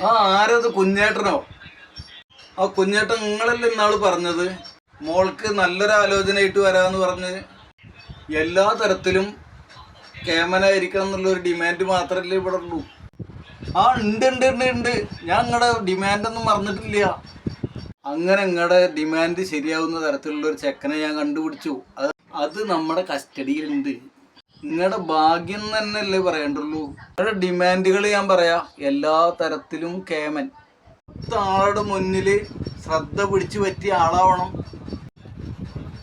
ആ ആരത് കുഞ്ഞേട്ടനോ? ആ കുഞ്ഞേട്ടൻ നിങ്ങളല്ലേ ഇന്നാള് പറഞ്ഞത് മോൾക്ക് നല്ലൊരു ആലോചനയായിട്ട് വരാമെന്ന് പറഞ്ഞ് എല്ലാ തരത്തിലും കേമനായിരിക്കണം എന്നുള്ളൊരു ഡിമാൻഡ് മാത്രമല്ലേ ഇവിടെ ഉള്ളൂ. ആ ഉണ്ട് ഉണ്ട് ഉണ്ട് ഉണ്ട്, ഞാൻ നിങ്ങളുടെ ഡിമാൻഡൊന്നും മറന്നിട്ടില്ല. അങ്ങനെ നിങ്ങളുടെ ഡിമാൻഡ് ശരിയാവുന്ന തരത്തിലുള്ള ഒരു ചെക്കനെ ഞാൻ കണ്ടുപിടിച്ചു. അത് നമ്മുടെ കസ്റ്റഡിയിലുണ്ട്. നിങ്ങളുടെ ഭാഗ്യം തന്നെയല്ലേ പറയണ്ടുള്ളൂ. നിങ്ങളുടെ ഡിമാൻഡുകൾ ഞാൻ പറയാം. എല്ലാ തരത്തിലും കേമൻ, ആളുടെ മുന്നിൽ ശ്രദ്ധ പിടിച്ചു പറ്റിയ ആളാവണം.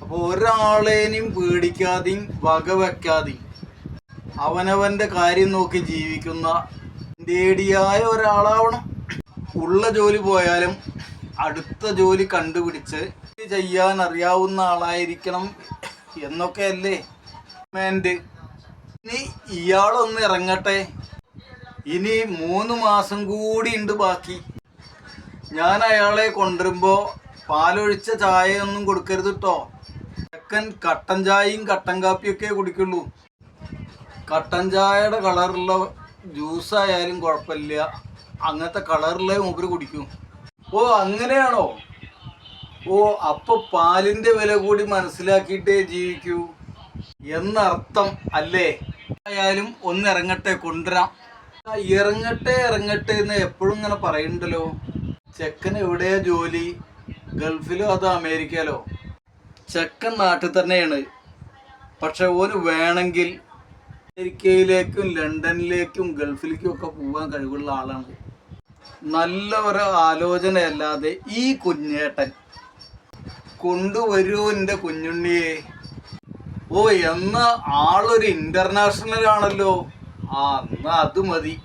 അപ്പോൾ ഒരാളേനെയും പേടിക്കാതെയും വകവെക്കാതെയും അവനവൻ്റെ കാര്യം നോക്കി ജീവിക്കുന്ന നേടിയായ ഒരാളാവണം. ഉള്ള ജോലി പോയാലും അടുത്ത ജോലി കണ്ടുപിടിച്ച് ചെയ്യാൻ അറിയാവുന്ന ആളായിരിക്കണം എന്നൊക്കെയല്ലേ ഡിമാൻഡ്. ഇനി ഇയാളൊന്ന് ഇറങ്ങട്ടെ. ഇനി 3 മാസം കൂടി ഉണ്ട് ബാക്കി. ഞാൻ അയാളെ കൊണ്ടുവരുമ്പോൾ പാലൊഴിച്ച ചായയൊന്നും കൊടുക്കരുത് കേട്ടോ. ചെക്കൻ കട്ടൻ ചായയും കട്ടൻ കാപ്പിയൊക്കെ കുടിക്കുള്ളൂ. കട്ടൻ ചായയുടെ കളറുള്ള ജ്യൂസായാലും കുഴപ്പമില്ല, അങ്ങനത്തെ കളറുള്ള മൂപ്പര് കുടിക്കും. ഓ അങ്ങനെയാണോ? ഓ അപ്പോൾ പാലിൻ്റെ വില കൂടി മനസ്സിലാക്കിയിട്ടേ ജീവിക്കൂ എന്നർത്ഥം അല്ലേ? ആയാലും ഒന്ന് ഇറങ്ങട്ടെ, കൊണ്ടുവരാം. ഇറങ്ങട്ടെ ഇറങ്ങട്ടെ എന്ന് എപ്പോഴും ഇങ്ങനെ പറയുന്നുണ്ടല്ലോ. ചെക്കൻ എവിടെയാ ജോലി? ഗൾഫിലോ അതോ അമേരിക്കയിലോ? ചെക്കൻ നാട്ടിൽ തന്നെയാണ്. പക്ഷെ ഓന് വേണമെങ്കിൽ അമേരിക്കയിലേക്കും ലണ്ടനിലേക്കും ഗൾഫിലേക്കും ഒക്കെ പോകാൻ കഴിവുള്ള ആളാണ്. നല്ല ഒരു ആലോചനയല്ലാതെ ഈ കുഞ്ഞേട്ടൻ കൊണ്ടുവരൂ എൻ്റെ കുഞ്ഞുണ്ണിയെ. ഓ എന്ന ആളൊരു ഇന്റർനാഷണൽ ആണല്ലോ. ആ എന്നാ അത് മതി.